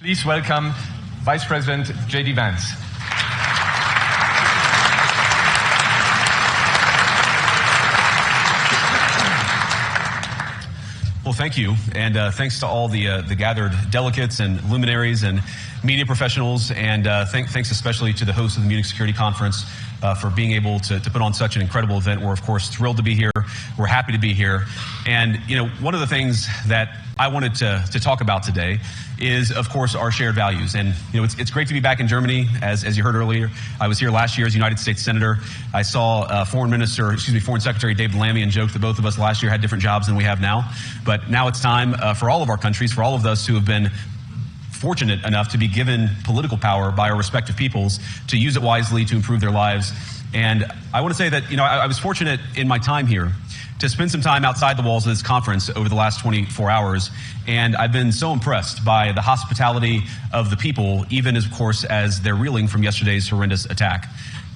Please welcome Vice President JD Vance. Well, thank you, and thanks to all the gathered delegates and luminaries and media professionals, and thanks especially to the host of the Munich Security Conference for being able to put on such an incredible event. We're, of course, thrilled to be here. We're happy to be here. And, you know, one of the things that I wanted to talk about today is, of course, our shared values. And, you know, it's great to be back in Germany. As you heard earlier, I was here last year as United States Senator. I saw Foreign Secretary David Lammy, and joked that both of us last year had different jobs than we have now. But now it's time for all of our countries, for all of us who have been fortunate enough to be given political power by our respective peoples, to use it wisely to improve their lives. And I want to say that, you know, I was fortunate in my time here to spend some time outside the walls of this conference over the last 24 hours. And I've been so impressed by the hospitality of the people, even as, of course, as they're reeling from yesterday's horrendous attack.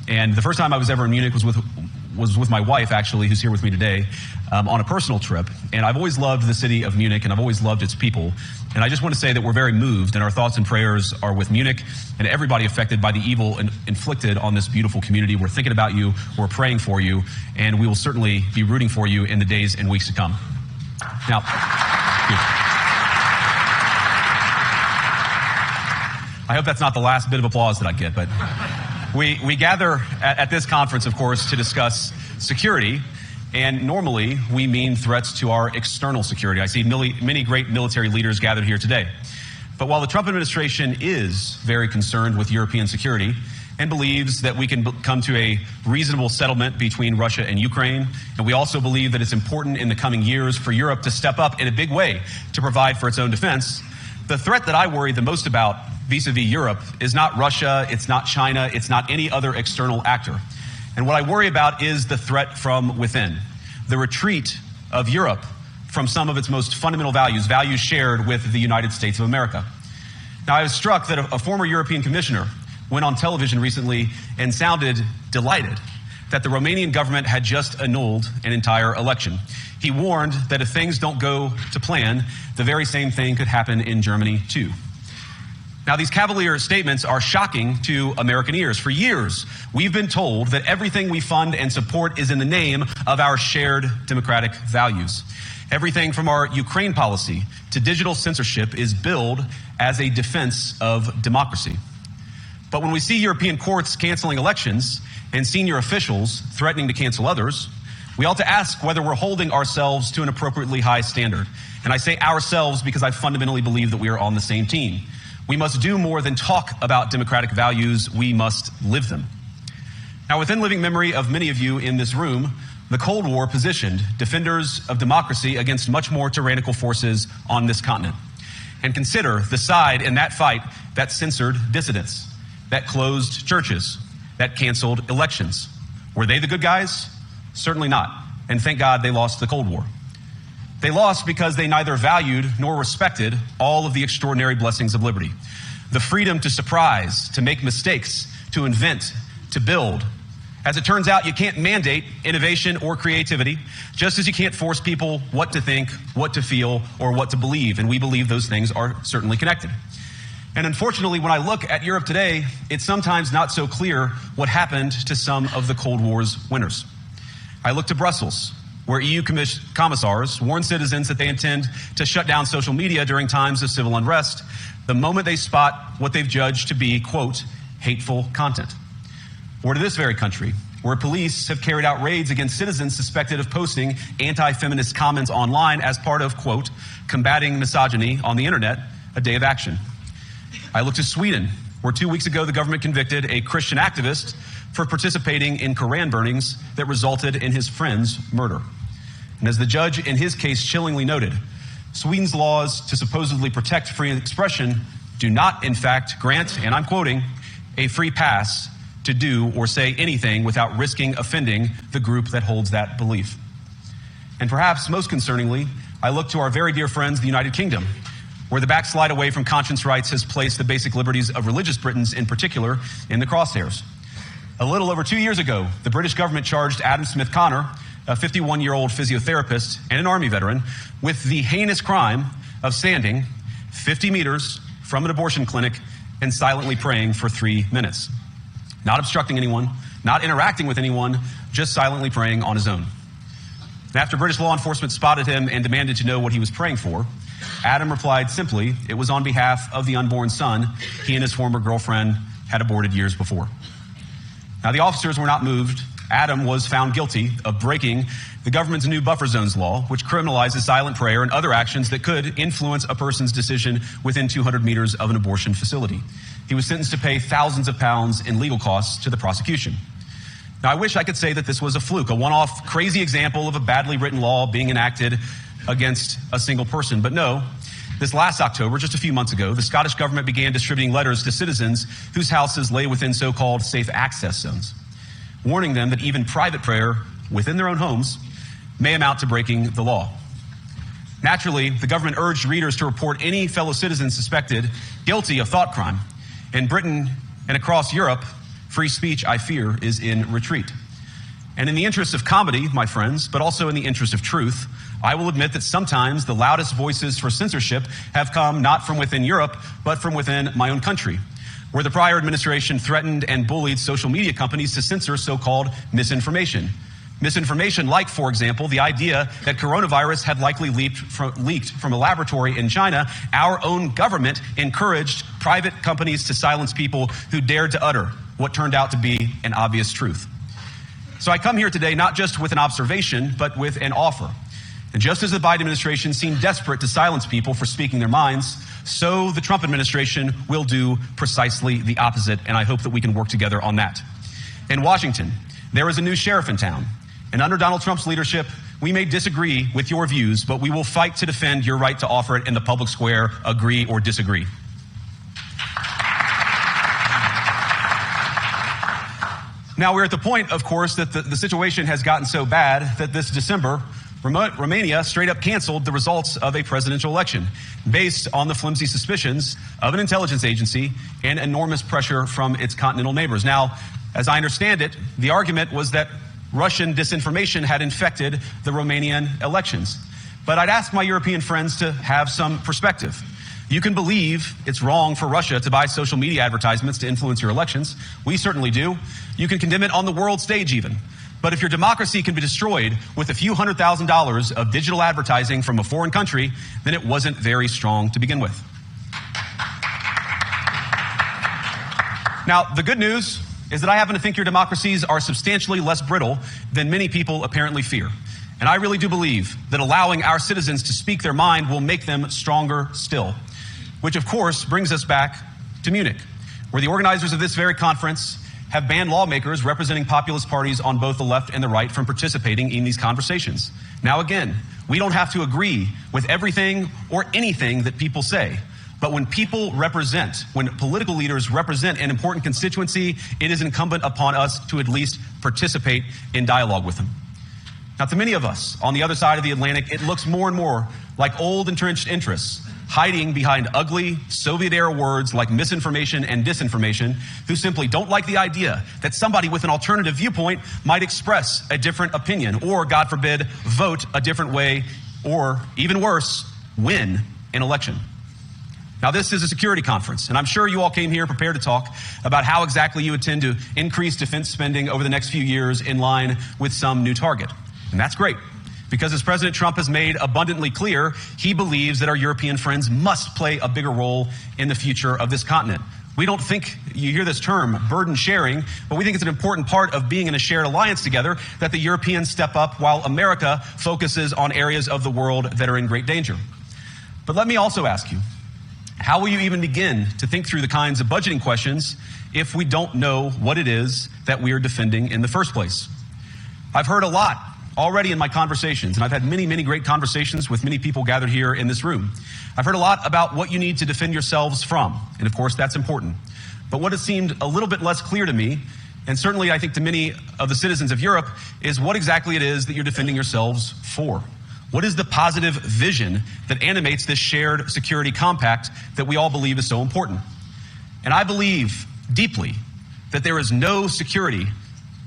And the first time I was ever in Munich was with my wife, actually, who's here with me today, on a personal trip. And I've always loved the city of Munich, and I've always loved its people. And I just want to say that we're very moved, and our thoughts and prayers are with Munich and everybody affected by the evil inflicted on this beautiful community. We're thinking about you, we're praying for you, and we will certainly be rooting for you in the days and weeks to come. Now, I hope that's not the last bit of applause that I get, but we gather at this conference, of course, to discuss security. And normally, we mean threats to our external security. I see many great military leaders gathered here today. But while the Trump administration is very concerned with European security and believes that we can come to a reasonable settlement between Russia and Ukraine, and we also believe that it's important in the coming years for Europe to step up in a big way to provide for its own defense, the threat that I worry the most about vis-a-vis Europe is not Russia, it's not China, it's not any other external actor. And what I worry about is the threat from within, the retreat of Europe from some of its most fundamental values, values shared with the United States of America. Now, I was struck that a former European commissioner went on television recently and sounded delighted that the Romanian government had just annulled an entire election. He warned that if things don't go to plan, the very same thing could happen in Germany too. Now, these cavalier statements are shocking to American ears. For years, we've been told that everything we fund and support is in the name of our shared democratic values. Everything from our Ukraine policy to digital censorship is billed as a defense of democracy. But when we see European courts canceling elections and senior officials threatening to cancel others, we ought to ask whether we're holding ourselves to an appropriately high standard. And I say ourselves because I fundamentally believe that we are on the same team. We must do more than talk about democratic values, we must live them. Now, within living memory of many of you in this room, the Cold War positioned defenders of democracy against much more tyrannical forces on this continent. And consider the side in that fight that censored dissidents, that closed churches, that canceled elections. Were they the good guys? Certainly not. And thank God they lost the Cold War. They lost because they neither valued nor respected all of the extraordinary blessings of liberty. The freedom to surprise, to make mistakes, to invent, to build. As it turns out, you can't mandate innovation or creativity, just as you can't force people what to think, what to feel, or what to believe. And we believe those things are certainly connected. And unfortunately, when I look at Europe today, it's sometimes not so clear what happened to some of the Cold War's winners. I look to Brussels, where EU commissars warn citizens that they intend to shut down social media during times of civil unrest the moment they spot what they've judged to be, quote, hateful content. Or to this very country, where police have carried out raids against citizens suspected of posting anti-feminist comments online as part of, quote, combating misogyny on the internet, a day of action. I look to Sweden, where 2 weeks ago the government convicted a Christian activist for participating in Koran burnings that resulted in his friend's murder. And as the judge in his case chillingly noted, Sweden's laws to supposedly protect free expression do not, in fact, grant, and I'm quoting, a free pass to do or say anything without risking offending the group that holds that belief. And perhaps most concerningly, I look to our very dear friends, the United Kingdom, where the backslide away from conscience rights has placed the basic liberties of religious Britons in particular in the crosshairs. A little over 2 years ago, the British government charged Adam Smith Connor, a 51-year-old physiotherapist and an Army veteran, with the heinous crime of standing 50 meters from an abortion clinic and silently praying for 3 minutes. Not obstructing anyone, not interacting with anyone, just silently praying on his own. And after British law enforcement spotted him and demanded to know what he was praying for, Adam replied simply, it was on behalf of the unborn son he and his former girlfriend had aborted years before. Now, the officers were not moved. Adam was found guilty of breaking the government's new buffer zones law, which criminalizes silent prayer and other actions that could influence a person's decision within 200 meters of an abortion facility. He was sentenced to pay thousands of pounds in legal costs to the prosecution. Now, I wish I could say that this was a fluke, a one-off crazy example of a badly written law being enacted against a single person. But no, this last October, just a few months ago, the Scottish government began distributing letters to citizens whose houses lay within so-called safe access zones, warning them that even private prayer within their own homes may amount to breaking the law. Naturally, the government urged readers to report any fellow citizens suspected guilty of thought crime. In Britain and across Europe, free speech, I fear, is in retreat. And in the interest of comedy, my friends, but also in the interest of truth, I will admit that sometimes the loudest voices for censorship have come not from within Europe, but from within my own country, where the prior administration threatened and bullied social media companies to censor so-called misinformation. Misinformation like, for example, the idea that coronavirus had likely leaked from a laboratory in China. Our own government encouraged private companies to silence people who dared to utter what turned out to be an obvious truth. So I come here today not just with an observation, but with an offer. And just as the Biden administration seemed desperate to silence people for speaking their minds, so the Trump administration will do precisely the opposite, and I hope that we can work together on that. In Washington, there is a new sheriff in town, and under Donald Trump's leadership, we may disagree with your views, but we will fight to defend your right to offer it in the public square, agree or disagree. Now, we're at the point, of course, that the situation has gotten so bad that this December, Romania straight up canceled the results of a presidential election based on the flimsy suspicions of an intelligence agency and enormous pressure from its continental neighbors. Now, as I understand it, the argument was that Russian disinformation had infected the Romanian elections. But I'd ask my European friends to have some perspective. You can believe it's wrong for Russia to buy social media advertisements to influence your elections. We certainly do. You can condemn it on the world stage even. But if your democracy can be destroyed with a few $100,000 of digital advertising from a foreign country, then it wasn't very strong to begin with. Now, the good news is that I happen to think your democracies are substantially less brittle than many people apparently fear. And I really do believe that allowing our citizens to speak their mind will make them stronger still. Which, of course, brings us back to Munich, where the organizers of this very conference have banned lawmakers representing populist parties on both the left and the right from participating in these conversations. Now, again, we don't have to agree with everything or anything that people say. But when people represent, when political leaders represent an important constituency, it is incumbent upon us to at least participate in dialogue with them. Now, to many of us on the other side of the Atlantic, it looks more and more like old entrenched interests hiding behind ugly Soviet-era words like misinformation and disinformation, who simply don't like the idea that somebody with an alternative viewpoint might express a different opinion or, God forbid, vote a different way or, even worse, win an election. Now, this is a security conference, and I'm sure you all came here prepared to talk about how exactly you intend to increase defense spending over the next few years in line with some new target. And that's great, because as President Trump has made abundantly clear, he believes that our European friends must play a bigger role in the future of this continent. We don't think, you hear this term, burden sharing, but we think it's an important part of being in a shared alliance together that the Europeans step up while America focuses on areas of the world that are in great danger. But let me also ask you, how will you even begin to think through the kinds of budgeting questions if we don't know what it is that we are defending in the first place? I've heard a lot already in my conversations, and I've had many, many great conversations with many people gathered here in this room. I've heard a lot about what you need to defend yourselves from, and of course that's important. But what has seemed a little bit less clear to me, and certainly I think to many of the citizens of Europe, is what exactly it is that you're defending yourselves for. What is the positive vision that animates this shared security compact that we all believe is so important? And I believe deeply that there is no security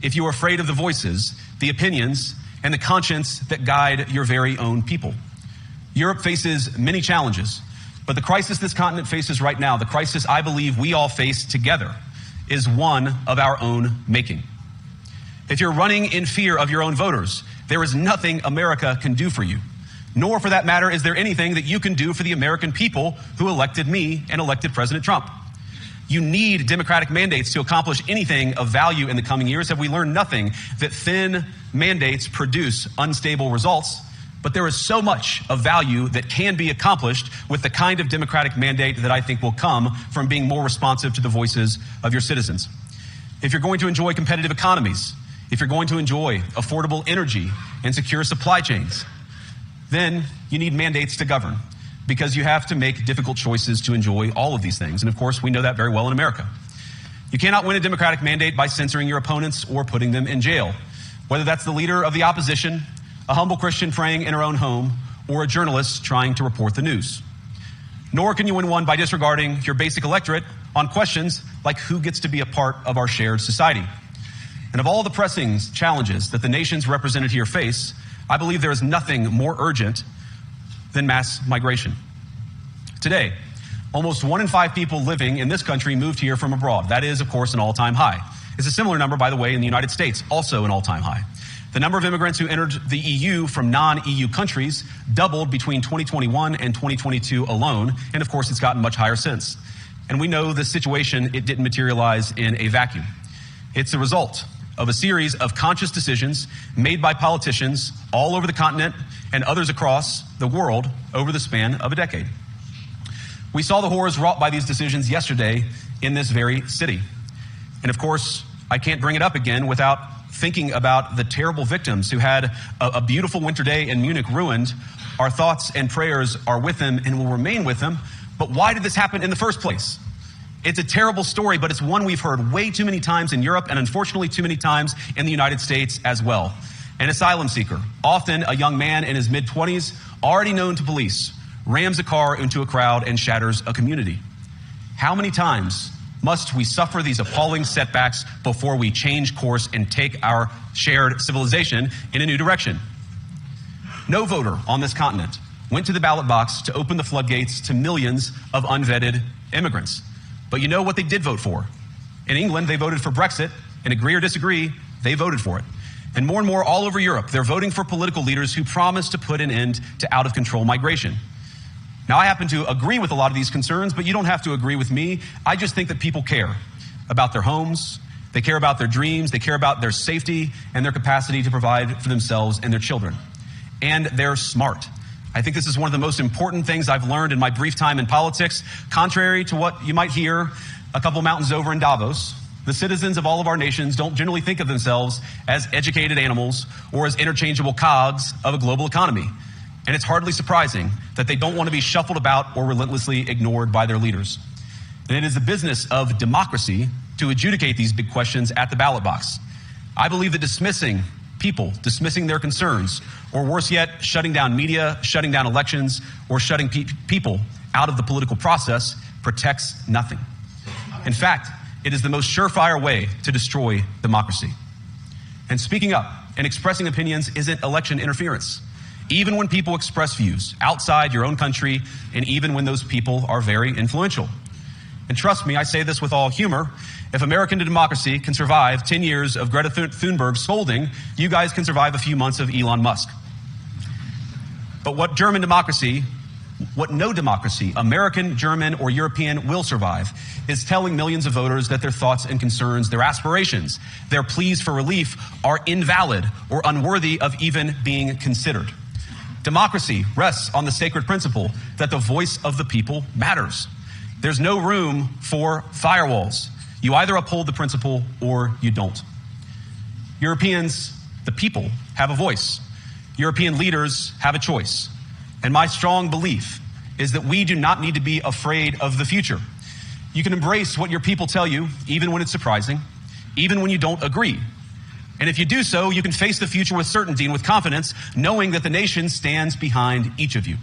if you are afraid of the voices, the opinions, and the conscience that guide your very own people. Europe faces many challenges, But the crisis this continent faces right now, the crisis I believe we all face together, is one of our own making. If you're running in fear of your own voters, there is nothing America can do for you. Nor, for that matter, is there anything that you can do for the American people who elected me and elected President Trump. You need democratic mandates to accomplish anything of value in the coming years. Have we learned nothing? That thin mandates produce unstable results. But there is so much of value that can be accomplished with the kind of democratic mandate that I think will come from being more responsive to the voices of your citizens. If you're going to enjoy competitive economies, if you're going to enjoy affordable energy and secure supply chains, then you need mandates to govern, because you have to make difficult choices to enjoy all of these things. And of course, we know that very well in America. You cannot win a democratic mandate by censoring your opponents or putting them in jail, whether that's the leader of the opposition, a humble Christian praying in her own home, or a journalist trying to report the news. Nor can you win one by disregarding your basic electorate on questions like who gets to be a part of our shared society. And of all the pressing challenges that the nations represented here face, I believe there is nothing more urgent than mass migration. Today, almost 1 in 5 people living in this country moved here from abroad. That is, of course, an all-time high. It's a similar number, by the way, in the United States, also an all-time high. The number of immigrants who entered the EU from non-EU countries doubled between 2021 and 2022 alone, and of course, it's gotten much higher since. And we know this situation, it didn't materialize in a vacuum. It's the result of a series of conscious decisions made by politicians all over the continent and others across the world over the span of a decade. We saw the horrors wrought by these decisions yesterday in this very city. And of course, I can't bring it up again without thinking about the terrible victims who had a beautiful winter day in Munich ruined. Our thoughts and prayers are with them and will remain with them. But why did this happen in the first place? It's a terrible story, but it's one we've heard way too many times in Europe and unfortunately too many times in the United States as well. An asylum seeker, often a young man in his mid-20s, already known to police, rams a car into a crowd and shatters a community. How many times must we suffer these appalling setbacks before we change course and take our shared civilization in a new direction? No voter on this continent went to the ballot box to open the floodgates to millions of unvetted immigrants. But you know what they did vote for? In England, they voted for Brexit, and agree or disagree, they voted for it. And more all over Europe, they're voting for political leaders who promise to put an end to out-of-control migration. Now, I happen to agree with a lot of these concerns, but you don't have to agree with me. I just think that people care about their homes, they care about their dreams, they care about their safety and their capacity to provide for themselves and their children. And they're smart. I think this is one of the most important things I've learned in my brief time in politics. Contrary to what you might hear a couple mountains over in Davos, the citizens of all of our nations don't generally think of themselves as educated animals or as interchangeable cogs of a global economy. And it's hardly surprising that they don't want to be shuffled about or relentlessly ignored by their leaders. And it is the business of democracy to adjudicate these big questions at the ballot box. I believe that dismissing people, dismissing their concerns, or worse yet, shutting down media, shutting down elections, or shutting people out of the political process protects nothing. In fact, it is the most surefire way to destroy democracy. And speaking up and expressing opinions isn't election interference. Even when people express views outside your own country, and even when those people are very influential. And trust me, I say this with all humor, if American democracy can survive 10 years of Greta Thunberg scolding, you guys can survive a few months of Elon Musk. But what no democracy, American, German, or European, will survive is telling millions of voters that their thoughts and concerns, their aspirations, their pleas for relief are invalid or unworthy of even being considered. Democracy rests on the sacred principle that the voice of the people matters. There's no room for firewalls. You either uphold the principle or you don't. Europeans, the people, have a voice. European leaders have a choice. And my strong belief is that we do not need to be afraid of the future. You can embrace what your people tell you, even when it's surprising, even when you don't agree. And if you do so, you can face the future with certainty and with confidence, knowing that the nation stands behind each of you.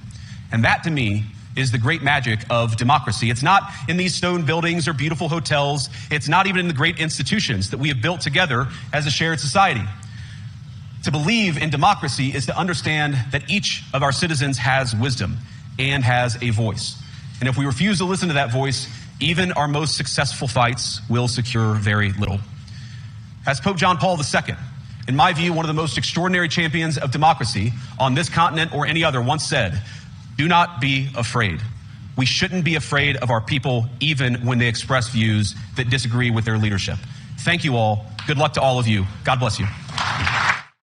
And that, to me, is the great magic of democracy. It's not in these stone buildings or beautiful hotels. It's not even in the great institutions that we have built together as a shared society. To believe in democracy is to understand that each of our citizens has wisdom and has a voice. And if we refuse to listen to that voice, even our most successful fights will secure very little. As Pope John Paul II, in my view, one of the most extraordinary champions of democracy on this continent or any other, once said, "Do not be afraid." We shouldn't be afraid of our people, even when they express views that disagree with their leadership. Thank you all. Good luck to all of you. God bless you.